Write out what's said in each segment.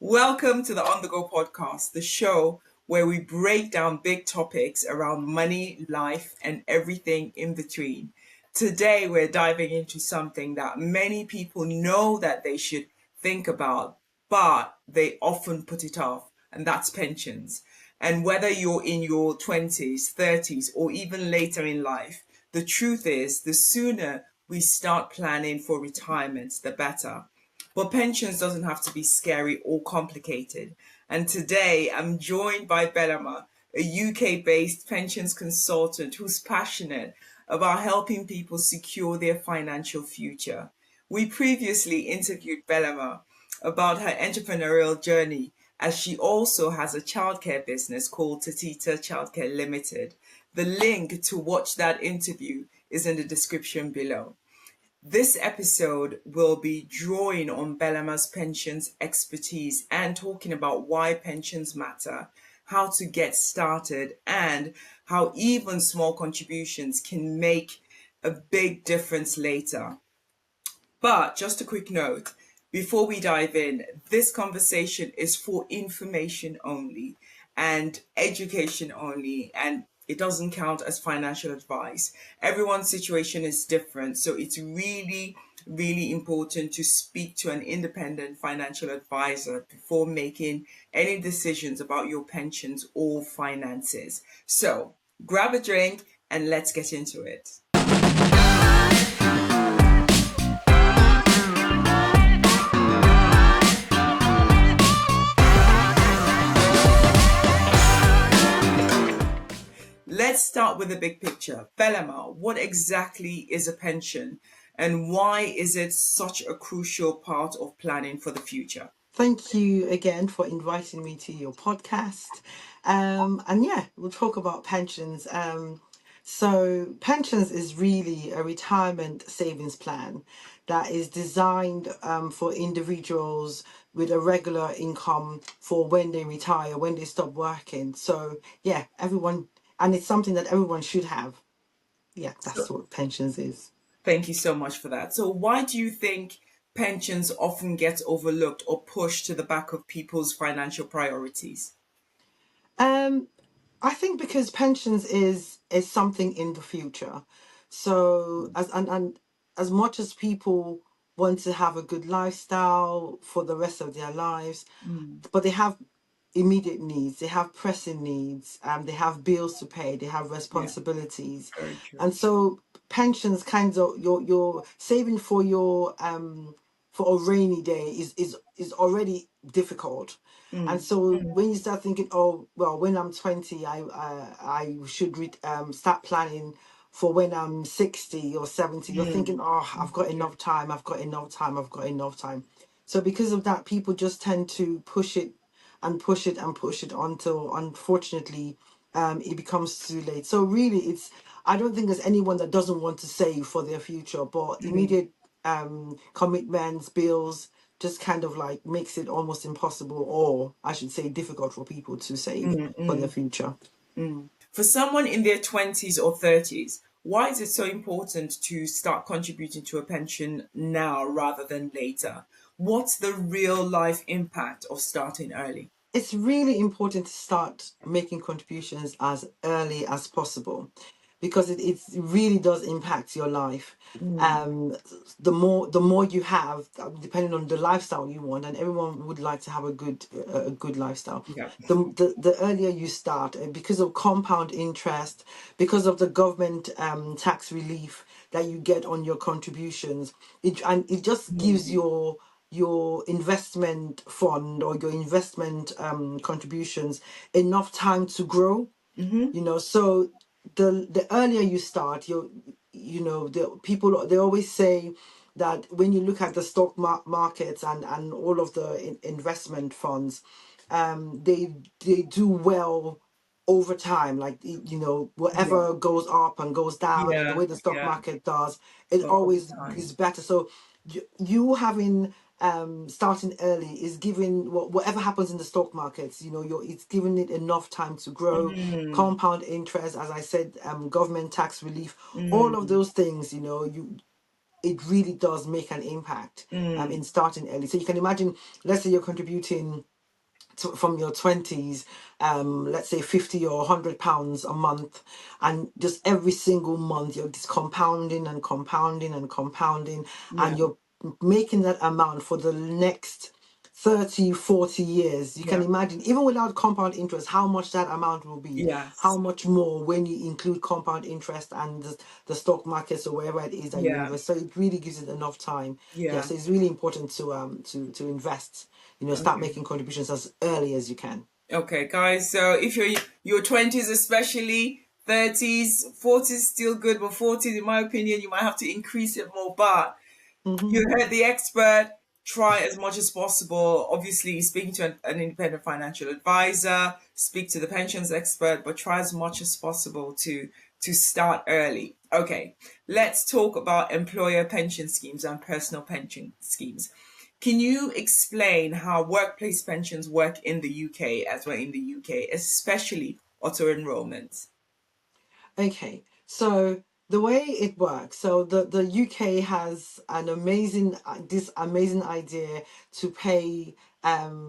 Welcome to the On The Go podcast, the show where we break down big topics around money, life, and everything in between. Today, we're diving into something that many people know that they should think about, but they often put it off, and that's pensions. And whether you're in your 20s, 30s, or even later in life, the truth is the sooner we start planning for retirement, the better. But pensions doesn't have to be scary or complicated. And today I'm joined by Belema, a UK-based pensions consultant who's passionate about helping people secure their financial future. We previously interviewed Belema about her entrepreneurial journey as she also has a childcare business called Tatita Childcare Limited. The link to watch that interview is in the description below. This episode will be drawing on Belema's pensions expertise and talking about why pensions matter, how to get started, and how even small contributions can make a big difference later. But just a quick note, before we dive in, this conversation is for information only and education only, and it doesn't count as financial advice. Everyone's situation is different, so it's really, really important to speak to an independent financial advisor before making any decisions about your pensions or finances. So grab a drink and let's get into it. Let's start with the big picture. Belema, what exactly is a pension and why is it such a crucial part of planning for the future? Thank you again for inviting me to your podcast. We'll talk about pensions. So pensions is really a retirement savings plan that is designed for individuals with a regular income for when they retire, when they stop working. So yeah, everyone, and it's something that everyone should have. Yeah, that's what pensions is. Thank you so much for that. So why do you think pensions often get overlooked or pushed to the back of people's financial priorities? I think because pensions is something in the future. So and as much as people want to have a good lifestyle for the rest of their lives, but they have immediate needs, they have pressing needs, they have bills to pay, they have responsibilities. Very true. And so pensions kinds of your saving for a rainy day is already difficult. And so when you start thinking, oh well, when I'm 20, I should start planning for when I'm 60 or 70. You're thinking, oh, I've got enough time, I've got enough time, I've got enough time. So because of that, people just tend to push it and push it and push it until unfortunately it becomes too late. So really, I don't think there's anyone that doesn't want to save for their future, but immediate commitments, bills, just kind of like makes it almost impossible, or I should say difficult, for people to save for their future. For someone in their 20s or 30s, why is it so important to start contributing to a pension now rather than later? What's the real life impact of starting early? It's really important to start making contributions as early as possible, because it really does impact your life. The more you have, depending on the lifestyle you want, and everyone would like to have a good lifestyle. Yeah. The earlier you start, because of compound interest, because of the government tax relief that you get on your contributions, it just gives your investment fund or your investment contributions enough time to grow. So the earlier you start, the people, they always say that when you look at the stock markets and all of the investment funds, they do well over time. Like, whatever goes up and goes down, and the way the stock market does, it always is better. So you having starting early is giving whatever happens in the stock markets, it's giving it enough time to grow. Compound interest, as I said, government tax relief, all of those things, it really does make an impact in starting early. So you can imagine, let's say you're contributing from your 20s, let's say 50 or 100 pounds a month, and just every single month you're just compounding and compounding and compounding, Yeah. and you're making that amount for the next 30, 40 years. You can Yeah. imagine, even without compound interest, how much that amount will be, how Yes. much more when you include compound interest and the stock markets or wherever it is that you Yeah. invest. So it really gives it enough time. Yeah, Yeah. so it's really important to invest, start Okay. making contributions as early as you can. Okay, guys. So if you're your 20s, especially 30s, 40s, still good, but 40s, in my opinion, you might have to increase it more. But Hmm. you heard the expert. Try as much as possible. Obviously, speaking to an independent financial advisor, speak to the pensions expert, but try as much as possible to start early. Okay, let's talk about employer pension schemes and personal pension schemes. Can you explain how workplace pensions work in the UK as well in the UK, especially auto enrollment? Okay, so the way it works, so the UK has an amazing this amazing idea to pay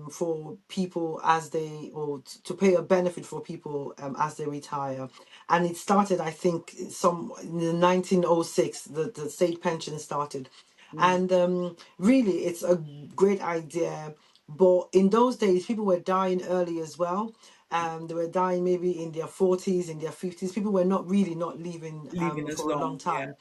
for people as they, or to pay a benefit for people as they retire, and it started, I think, some in the 1906, the state pension started, Mm, and really it's a great idea, but in those days people were dying early as well. They were dying maybe in their 40s, in their 50s. People were not really not living leaving as for a long long, yeah.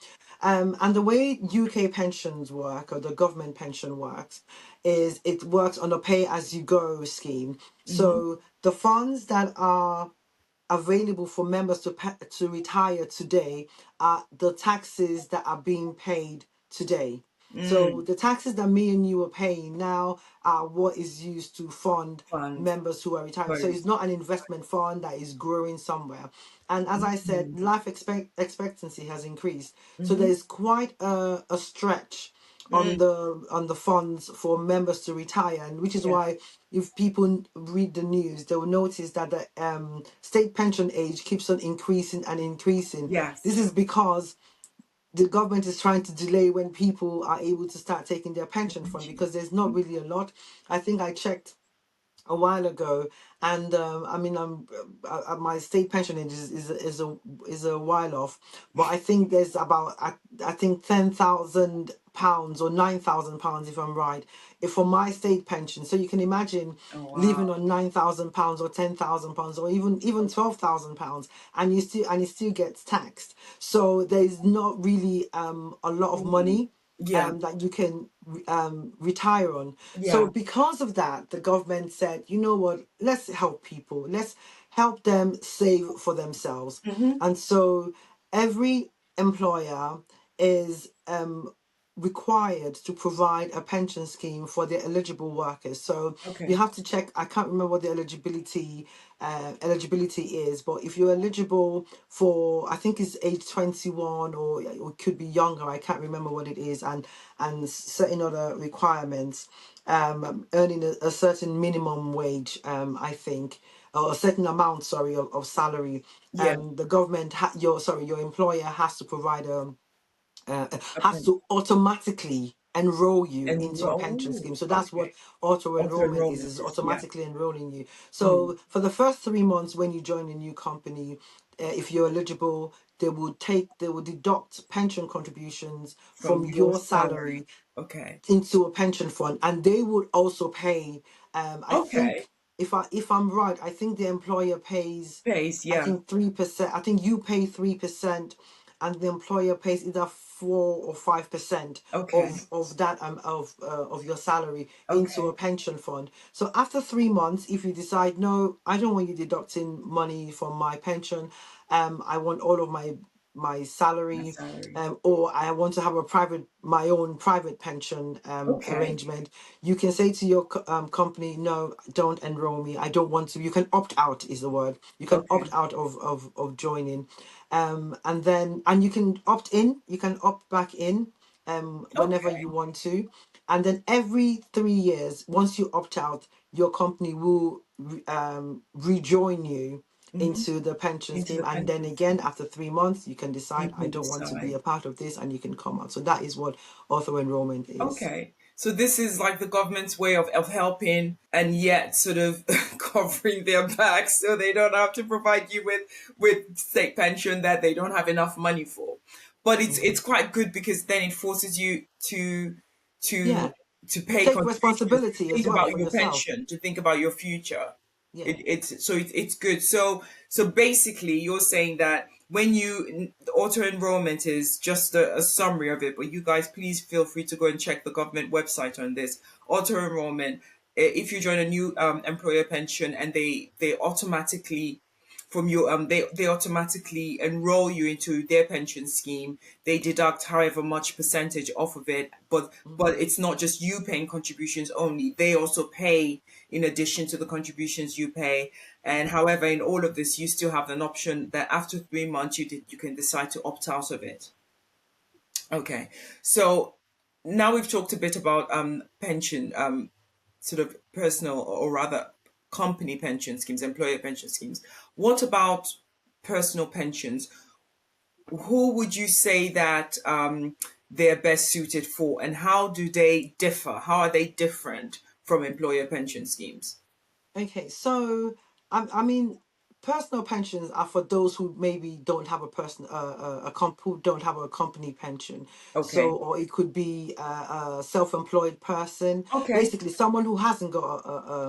time. And the way UK pensions work, or the government pension works, is it works on a pay as you go scheme. Mm-hmm. So the funds that are available for members to retire today are the taxes that are being paid today. So Mm, the taxes that me and you are paying now are what is used to fund fund. members who are retiring. So Sorry. it's not an investment fund that is growing somewhere. And as I said, Mm, life expectancy has increased. So mm-hmm. there's quite a stretch on Mm, the funds for members to retire, and which is yeah. why if people read the news, they will notice that the state pension age keeps on increasing and increasing. This Yes. is because the government is trying to delay when people are able to start taking their pension fund, Pension. because there's not really a lot. I think I checked a while ago, and I mean, my state pension age is a while off, but I think there's about I think £10,000 or £9,000, if I'm right, if for my state pension. So you can imagine Oh wow. living on £9,000 or £10,000 or even £12,000, and it still gets taxed. So there's not really a lot of Mm, money yeah. that you can retire on. So Yeah. because of that, the government said, you know what, let's help people. Let's help them save for themselves. Mm-hmm. And so every employer is required to provide a pension scheme for their eligible workers. So you Okay. have to check. I can't remember what the eligibility is, but if you're eligible for, I think it's age 21, or it could be younger. I can't remember what it is, and certain other requirements, earning a certain minimum wage, I think, or a certain amount, sorry, of salary. Yeah. The government, your employer has to provide has Okay. to automatically enroll you into a pension Enroll. scheme. So that's what Okay. auto Auto enrollment enrollment is is, yeah. automatically enrolling you. Mm. So for the first 3 months when you join a new company, if you're eligible, they will deduct pension contributions From from your your salary. salary Okay. into a pension fund, and they would also pay. I Okay. think, if I'm right, I think the employer pays, Pays, I yeah. think 3%. I think you pay 3%, and the employer pays either 4 or 5% Okay. of that of your salary into a Okay. pension fund. So after 3 months, if you decide, no, I don't want you deducting money from my pension, I want all of my My salary, salary. or I want to have my own private pension Okay. arrangement. You can say to your company, no, don't enroll me. I don't want to. You can opt out, is the word. You can Okay. opt out of joining, and you can opt in. You can opt back in, whenever Okay. you want to, and then every 3 years, once you opt out, your company will rejoin you Mm-hmm. into the pension Into scheme, the and then pension again scheme. after 3 months you can You decide, I can don't want to be decide. a part of this, and you can come out. So that is what auto enrollment is. Okay. So this is like the government's way of helping and yet sort of covering their backs so they don't have to provide you with state pension that they don't have enough money for. But it's Mhm. quite good because then it forces you to Yeah. to pay Take contributions, to responsibility as think well about for your yourself. pension, to think about your future. Yeah. It's good. So basically, you're saying that when you the auto enrollment is just a summary of it, but you guys please feel free to go and check the government website on this auto enrollment. If you join a new employer pension and they automatically from your they automatically enroll you into their pension scheme. They deduct however much percentage off of it, but Mhm. it's not just you paying contributions only. They also pay in addition to the contributions you pay. And Mhm. however, in all of this, you still have an option that after 3 months you can decide to opt out of it. Okay, so now we've talked a bit about pension, sort of personal or rather company pension schemes, employer pension schemes. What about personal pensions? Who would you say that they're best suited for, and how do they differ? How are they different from employer pension schemes? Okay, so I mean, personal pensions are for those who maybe don't have a person who don't have a company pension. So, Okay, or it could be a self-employed person, okay, basically someone who hasn't got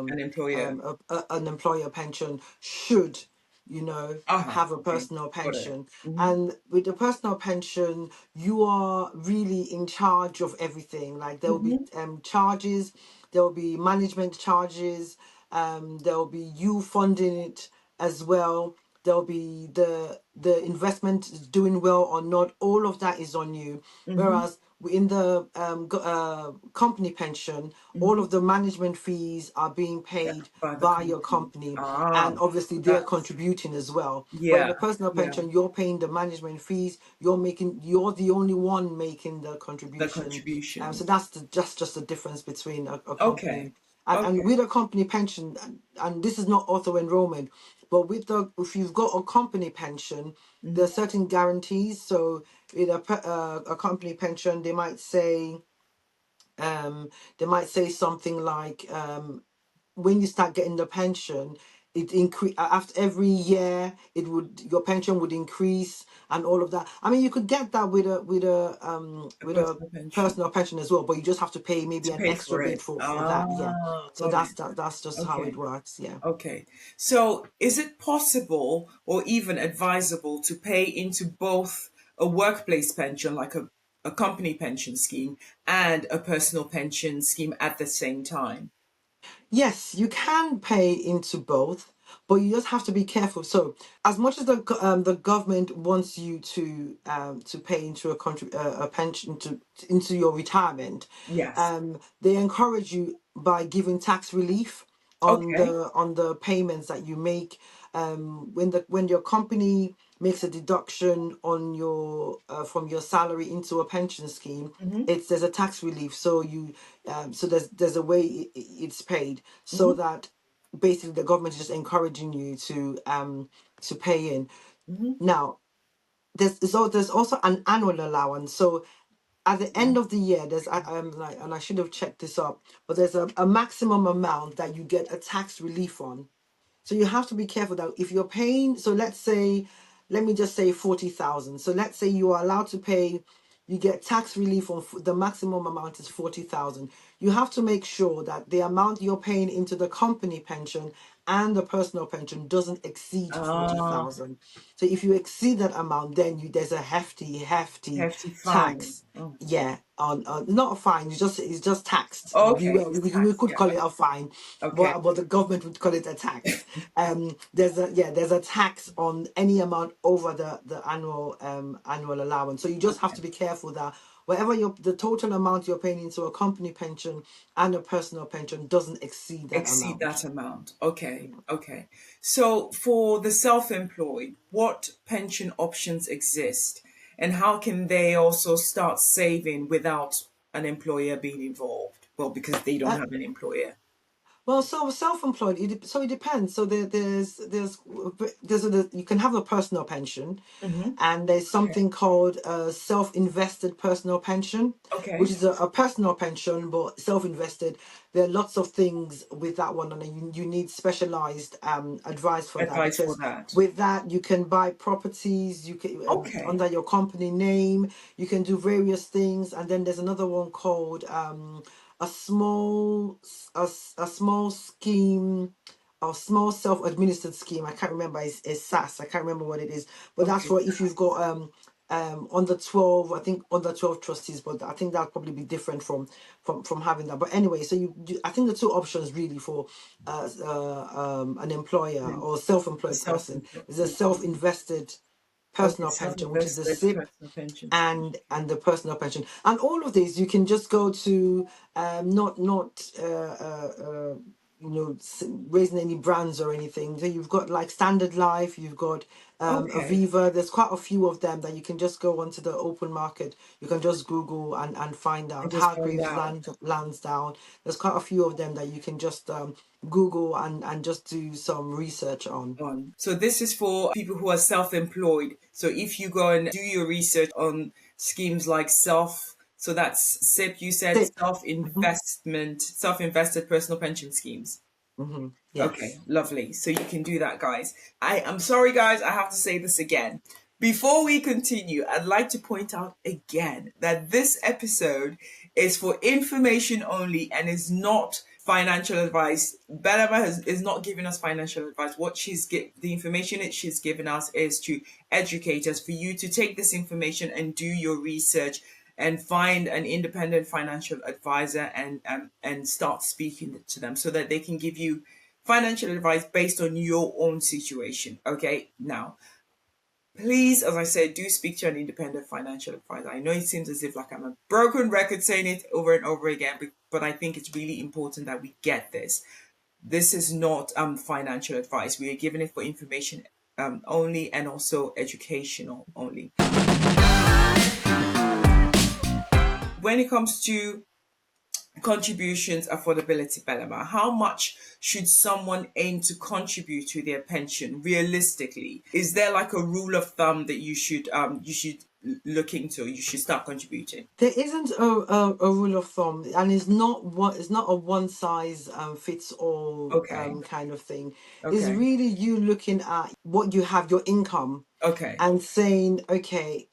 an employer. an employer pension should, Uh-huh. have a Okay, personal got it. pension. Mm-hmm. And with the personal pension, you are really in charge of everything. Like there will be Mm-hmm. charges, there will be management charges, there'll be you funding it as well. There'll be the investment is doing well or not. All of that is on you. Mm-hmm. Whereas in the company pension, all Mm-hmm. of the management fees are being Yeah, paid by the by your company. company, Ah, and obviously they're that's contributing as well. But in yeah, the personal yeah. pension, you're paying the management fees. You're the only one making the The contribution. So contributions. just the difference between a Okay, company and okay. with a company pension, and this is not auto enrollment, but with the if you've got a company pension, there Mm-hmm. are certain guarantees. So with a company pension, um, they might say something like when you start getting the pension, it increase after every year. It would your pension would increase and all of that. I mean, you could get that A with a personal pension personal pension as well, but you just have to pay maybe to an pay extra for bit it. for that. Yeah. Ah, So got it. that's just how it Okay. works. Yeah. Okay. So is it possible or even advisable to pay into both a workplace pension, like a company pension scheme, and a personal pension scheme at the same time? Yes, you can pay into both, but you just have to be careful. So, as much as the government wants you to pay into a pension into your retirement, Yes. they encourage you by giving tax relief Okay. on the payments that you make. When your company makes a deduction on your from your salary into a pension scheme, Mm-hmm. there's a tax relief. So there's a way it's paid so Mm-hmm. that basically the government is just encouraging you to pay in. Mm-hmm. Now there's also an annual allowance. So at the end of the year, there's like, and I should have checked this up, but there's a maximum amount that you get a tax relief on. So you have to be careful that if you're paying, so let me just say 40,000. So let's say you are allowed to pay, you get tax relief on the maximum amount is 40,000. You have to make sure that the amount you're paying into the company pension and the personal pension doesn't exceed Ah, 40,000. So if you exceed that amount, then there's a hefty hefty fine. tax. Oh. Yeah, on not a fine. It's just taxed. Okay, it's We tax. could Yeah. call it a fine, Okay. but the government would call it a tax. There's a tax on any amount over the annual allowance. So you just have Okay. to be careful that whatever the total amount you're paying into a company pension and a personal pension doesn't exceed that Exceed amount. that amount. Okay. Okay. So for the self-employed, what pension options exist, and how can they also start saving without an employer being involved? Well, because they don't Uh, have an employer. Well, so self-employed, so it depends. So you can have a personal pension, Mm-hmm. and there's Okay. something called a self-invested personal pension, which Okay. is a personal pension but self-invested. There are lots of things with that one, and you need specialized advice for that, Advice for because that. with that you can buy properties, you can Okay. under your company name, you can do various things. And then there's another one called a small a small scheme, or small self-administered scheme. I can't remember. It's SAS. I can't remember what it is, but that's Okay. for if you've got under 12, I think under 12 trustees. But I think that'll probably be different from having that. But anyway, so I think the two options really for an employer Then or the self-employed person self-employed. is a self-invested Okay. personal pension, which is the Self-invested SIP, personal pension scheme. and the personal pension. And all of these you can just go to, not raising any brands or anything. So you've got like Standard Life, you've got Okay. Aviva. There's quite a few of them that you can just go onto the open market. You can just Google and find And out. just find Hargreaves out. Lansdowne. There's quite a few of them that you can just Google and just do some research on. On. So this is for people who are self-employed. So if you go and do your research on schemes like so that's SIP, you said SIP. Hmm. self-invested personal pension schemes. Hmm. Okay, Yes. lovely. So you can do that, guys. I am sorry, guys, I have to say this again. Before we continue, I'd like to point out again that this episode is for information only and is not financial advice. Belema is not giving us financial advice. The information that she's given us is to educate us, for you to take this information and do your research and find an independent financial advisor and start speaking to them so that they can give you financial advice based on your own situation. Okay, now please, as I said, do speak to an independent financial advisor. I know it seems as if like I'm a broken record saying it over and over again, but I think it's really important that we get this. This is not financial advice. We are giving it for information only, and also educational only. When it comes to contributions affordability, Belema, how much should someone aim to contribute to their pension realistically? Is there like a rule of thumb that you should look into, you should start contributing? There isn't a rule of thumb, and it's not a one size fits all Okay. kind of thing. It's Okay. really you looking at what you have, your income, Okay. and saying, okay,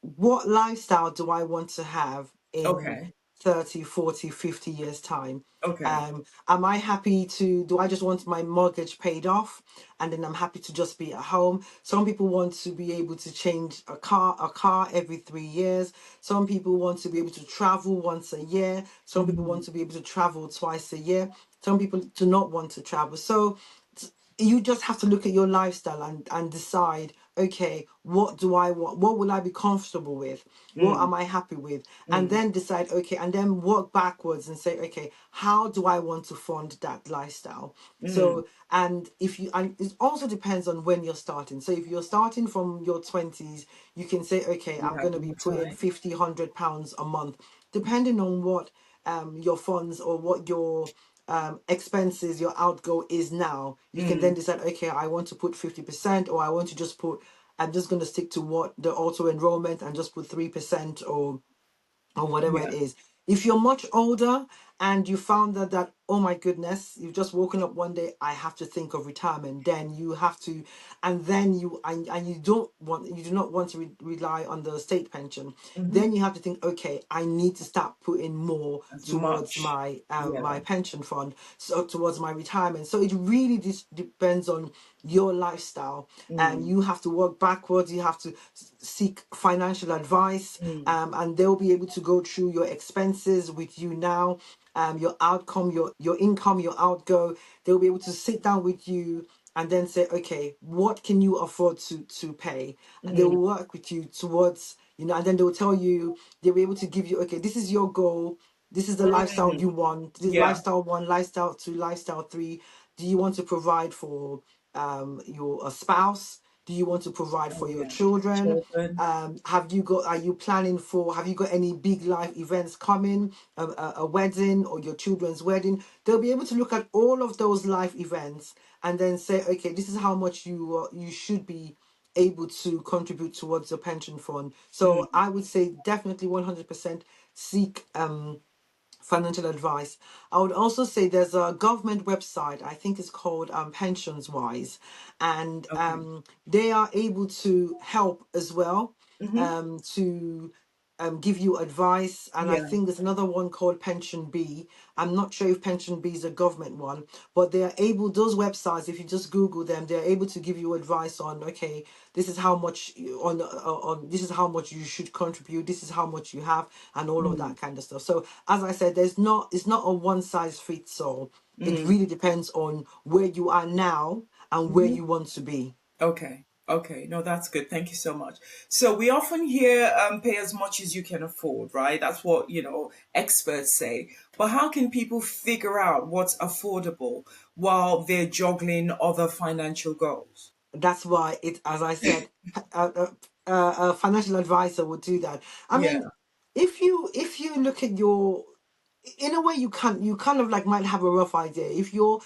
what lifestyle do I want to have in Okay. 30, 40, 50 years time? Okay. Am I happy do I just want my mortgage paid off and then I'm happy to just be at home? Some people want to be able to change a car every 3 years. Some people want to be able to travel once a year. Some people Mm-hmm. want to be able to travel twice a year. Some people do not want to travel. So you just have to look at your lifestyle and decide, okay, what do I want? What will I be comfortable with? What Mm, am I happy with? And mm, then decide, okay, and then work backwards and say, okay, how do I want to fund that lifestyle? mm. So, and it also depends on when you're starting. So if you're starting from your 20s, you can say, okay, You I'm going have to be more putting time. 50, £100 a month, depending on what your funds or what your expenses, your outgo is now. You can then Mm, decide, okay, I want to put 50%, or I want to just put, I'm just going to stick to what the auto enrollment and just put 3%, or whatever it yeah. is. If you're much older and you found that oh my goodness, you've just woken up one day, I have to think of retirement, then you have to, and then and you do not want to rely on the state pension, Mm-hmm. then you have to think, okay, I need to start putting more As towards much. my Yeah. pension fund, so towards my retirement. So it really depends on your lifestyle, and Mm, you have to work backwards. You have to seek financial advice, mm, and they'll be able to go through your expenses with you now, your outcome, your income, your outgo. They'll be able to sit down with you and then say, okay, what can you afford to pay? And they mm, will work with you towards, and then they'll tell you, they'll be able to give you, okay, this is your goal, this is the lifestyle mm. you want, this is Yeah. lifestyle one, lifestyle two, lifestyle three. Do you want to provide for your a spouse? Do you want to provide Oh for your yeah. children? Children. Are you planning for, have you got any big life events coming, a wedding or your children's wedding? They'll be able to look at all of those life events and then say, okay, this is how much you should be able to contribute towards your pension fund. Mm, So I would say definitely 100% seek financial advice. I would also say there's a government website, I think it's called Pensions Wise, and okay. they are able to help as well, Mm-hmm. to give you advice. And I Yeah. think there's another one called Pension B. I'm not sure if Pension B is a government one, but they are able, those websites, if you just Google them, they're able to give you advice on, okay, this is how much on this is how much you should contribute, this is how much you have, and all of Mm, that kind of stuff. So as I said, it's not a one size fits all. It mm, really depends on where you are now and where mm-hmm. you want to be. Okay. Okay. No, that's good. Thank you so much. So we often hear pay as much as you can afford, right? That's what, experts say. But how can people figure out what's affordable while they're juggling other financial goals? That's why it, as I said, a financial advisor would do that. I mean, Yeah. if you look at your, in a way, you kind of like might have a rough idea if you're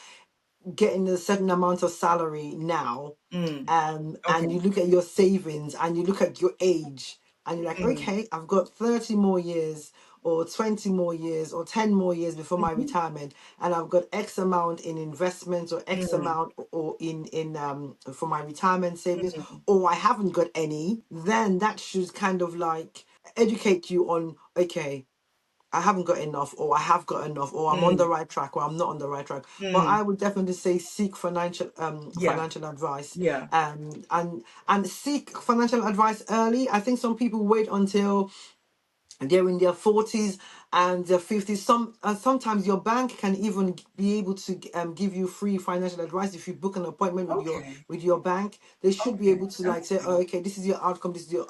getting a certain amount of salary now, Mm, and okay. you look at your savings and you look at your age and you're like, Mm, okay, I've got 30 more years or 20 more years or 10 more years before my mhm, retirement, and I've got X amount in investments or X mm, amount or in for my retirement savings, mm, or I haven't got any, then that should kind of like educate you on, okay, I haven't got enough, or I have got enough, or I'm on the mm, right track, or I'm not on the right track. But mm. I would definitely say seek Yeah. financial advice, Yeah. and seek financial advice early. I think some people wait until they're in their 40s and their 50s. Sometimes your bank can even be able to give you free financial advice if you book an appointment Okay. with your bank. They should be Okay. able to like That's say, oh, good. okay, this is your outcome, this is your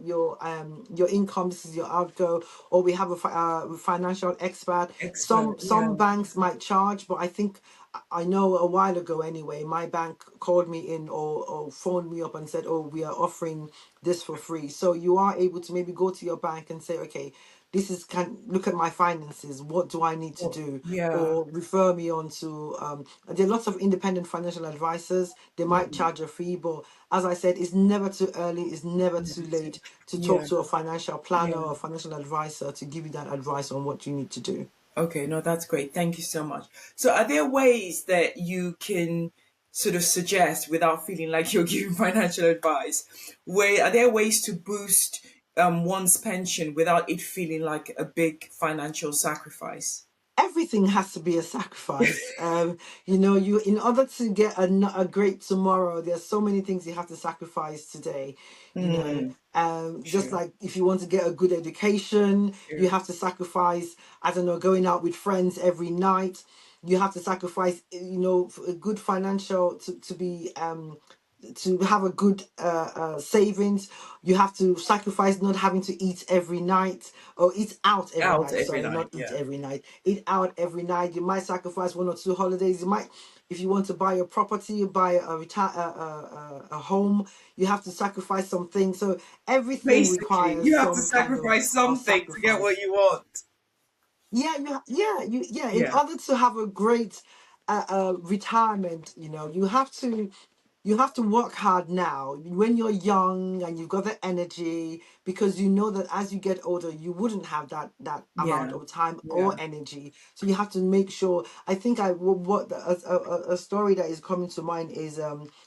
your income, this is your outgo, or we have a financial expert. Expert. Yeah. Some banks might charge, but I think, I know a while ago anyway, my bank called me in, or phoned me up and said, oh, we are offering this for free. So you are able to maybe go to your bank and say, okay, this is, can look at my finances, what do I need to Well, do, yeah. or refer me on to there are lots of independent financial advisors. They might Mm, charge a fee, but as I said, it's never too early, it's never too never too. late to talk Yeah. to a financial planner Yeah. or financial advisor to give you that advice on what you need to do. Okay, no, that's great. Thank you so much. So, are there ways that you can sort of suggest without feeling like you're giving financial advice? Where are there ways to boost one's pension without it feeling like a big financial sacrifice? Everything has to be a sacrifice. You know, you, in order to get a great tomorrow, there's so many things you have to sacrifice today. You know, Mm, just true, like if you want to get a good education, you true. have to sacrifice, I don't know, going out with friends every night. You have to sacrifice, you know, for a good financial to be to have a good savings. You have to sacrifice not having to eat every night, or eat out every Out night, every sorry, night, not eat yeah. every night, eat out every night. You might sacrifice one or two holidays. You might, if you want to buy a property, you buy a home, you have to sacrifice some things. So everything Basically, requires you have to some kind sacrifice of something to get what sacrifice. you want. Yeah, in Yeah, order to have a great retirement, you know, you have to work hard now when you're young and you've got the energy, because you know that as you get older you wouldn't have that amount yeah, of time or yeah, energy. So you have to make sure. I think a story that is coming to mind is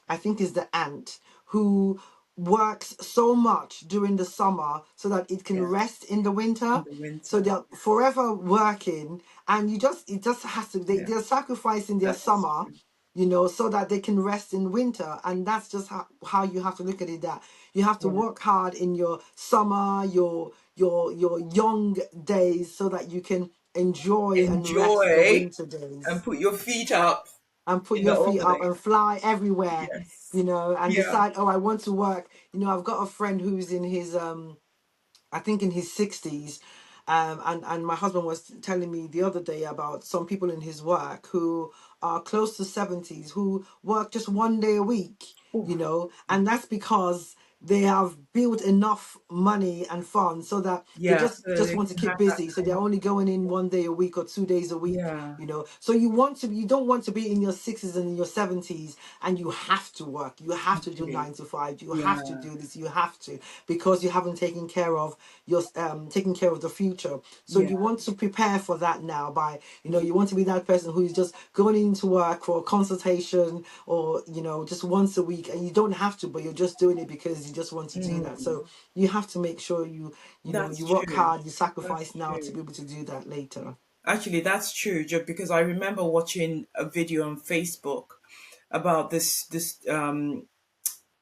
I think is the ant who works so much during the summer so that it can yeah. rest in the winter. In the So winter. they're forever working, and it just has to, Yeah, they're sacrificing their that's summer, true. you know, so that they can rest in winter. And that's just how you have to look at it, that you have to Yeah. work hard in your summer, your young days, so that you can enjoy and rest the Enjoy winter days, and put your feet up and put in your the feet older up days. and fly everywhere, Yes. you know, and Yeah. decide, oh, I want to work. You know, I've got a friend who's in his I think in his 60s. And my husband was telling me the other day about some people in his work who are close to 70s, who work just one day a week. Oof. you know, and that's because they have built enough money and funds so that they Yeah, so just they want to can keep have that busy, so they're kind of, only going in 1 day a week or 2 days a week, yeah, you know. So you don't want to be in your 60s and in your 70s and you have to work, you have to do actually, 9 to 5, you have to yeah, do this, you have to, because you haven't taken care of the future. So yeah, you want to prepare for that now by, you want to be that person who is just going into work for a consultation, or just once a week, and you don't have to, but you're just doing it because you just want to do that. So you have to make sure that's you work true. hard, you sacrifice That's now to true. be able to do that later. Actually, that's true, just because I remember watching a video on Facebook about this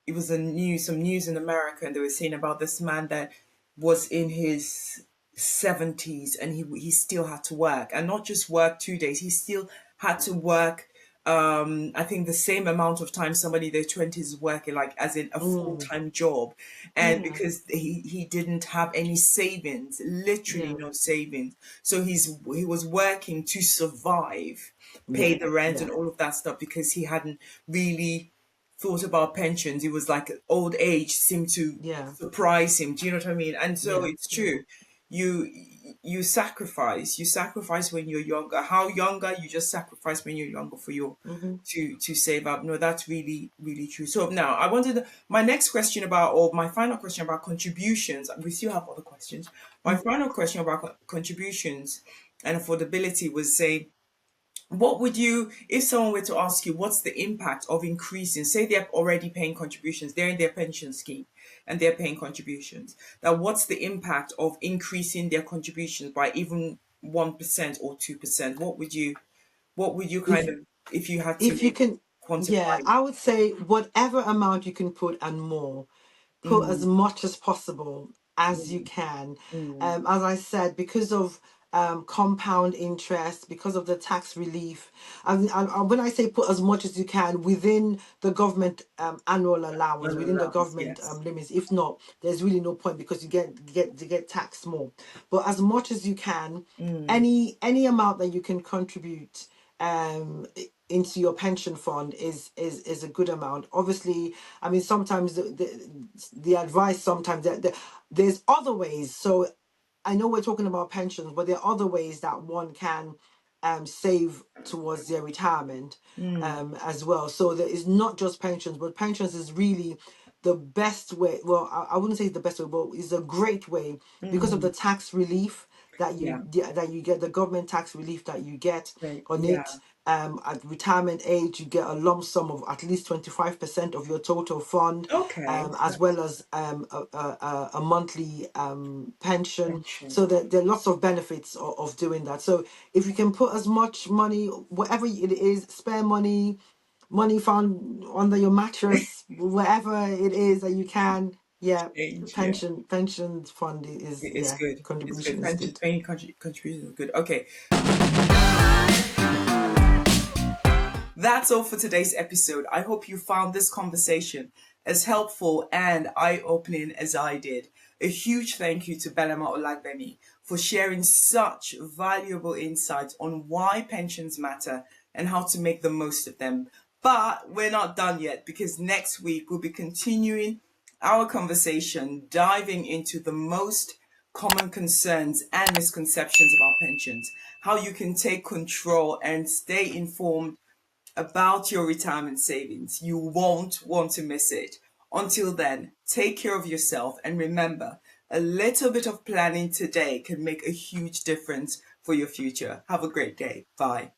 it was some news in America, and they were saying about this man that was in his 70s, and he still had to work, and not just work 2 days. He still had to work. I think the same amount of time somebody in their 20s is working, like as in a full Mm, time job, and yeah, because he didn't have any savings, literally yeah, no savings, so he was working to survive, pay yeah, the rent yeah, and all of that stuff, because he hadn't really thought about pensions. It was like old age seemed to yeah, surprise him. Do you know what I mean? And so yeah, it's yeah. true. You you sacrifice when you're younger. How younger, you just sacrifice when you're younger for your Hmm. to save up. No, that's really really true. So now I wanted my next question about, or my final question about contributions. We still have other questions. My final question about contributions and affordability was saying, what would you, if someone were to ask you, what's the impact of increasing, say they're already paying contributions, they're in their pension scheme and they're paying contributions, now what's the impact of increasing their contributions by even 1% or 2%? What would you kind if of, if you had to if you maybe can, yeah, quantify? I would say whatever amount you can put and more, put as Mm, much as possible as you mm, can. mm, As I said, because of compound interest, because of the tax relief. And when I say put as much as you can within the government annual allowance, an within the allowance, government yes. limits. If not, there's really no point, because you get taxed more. But as much as you can, Mm, any amount that you can contribute into your pension fund is a good amount. Obviously, I mean, sometimes the advice, sometimes there's other ways. So I know we're talking about pensions, but there are other ways that one can save towards their retirement mm, as well. So there is not just pensions, but pensions is really the best way. Well, I wouldn't say it's the best way, but it's a great way because of the mm, tax relief yeah, that you get, the government tax relief that you get great, on yeah, it. At retirement age, you get a lump sum of at least 25% of your total fund, okay, as that's well as a monthly pension. pension. So there are lots of benefits of doing that. So if you can put as much money, whatever it is, spare money, money found under your mattress, wherever it is that you can, yeah, Change, yeah. pension fund is, It's yeah, good. It's good. contribution is Pension good. paying contributions is good. Okay, that's all for today's episode. I hope you found this conversation as helpful and eye-opening as I did. A huge thank you to Belema Olagbemi for sharing such valuable insights on why pensions matter and how to make the most of them. But we're not done yet, because next week we'll be continuing our conversation, diving into the most common concerns and misconceptions about pensions, how you can take control and stay informed about your retirement savings. You won't want to miss it. Until then, take care of yourself, and remember, a little bit of planning today can make a huge difference for your future. Have a great day. Bye.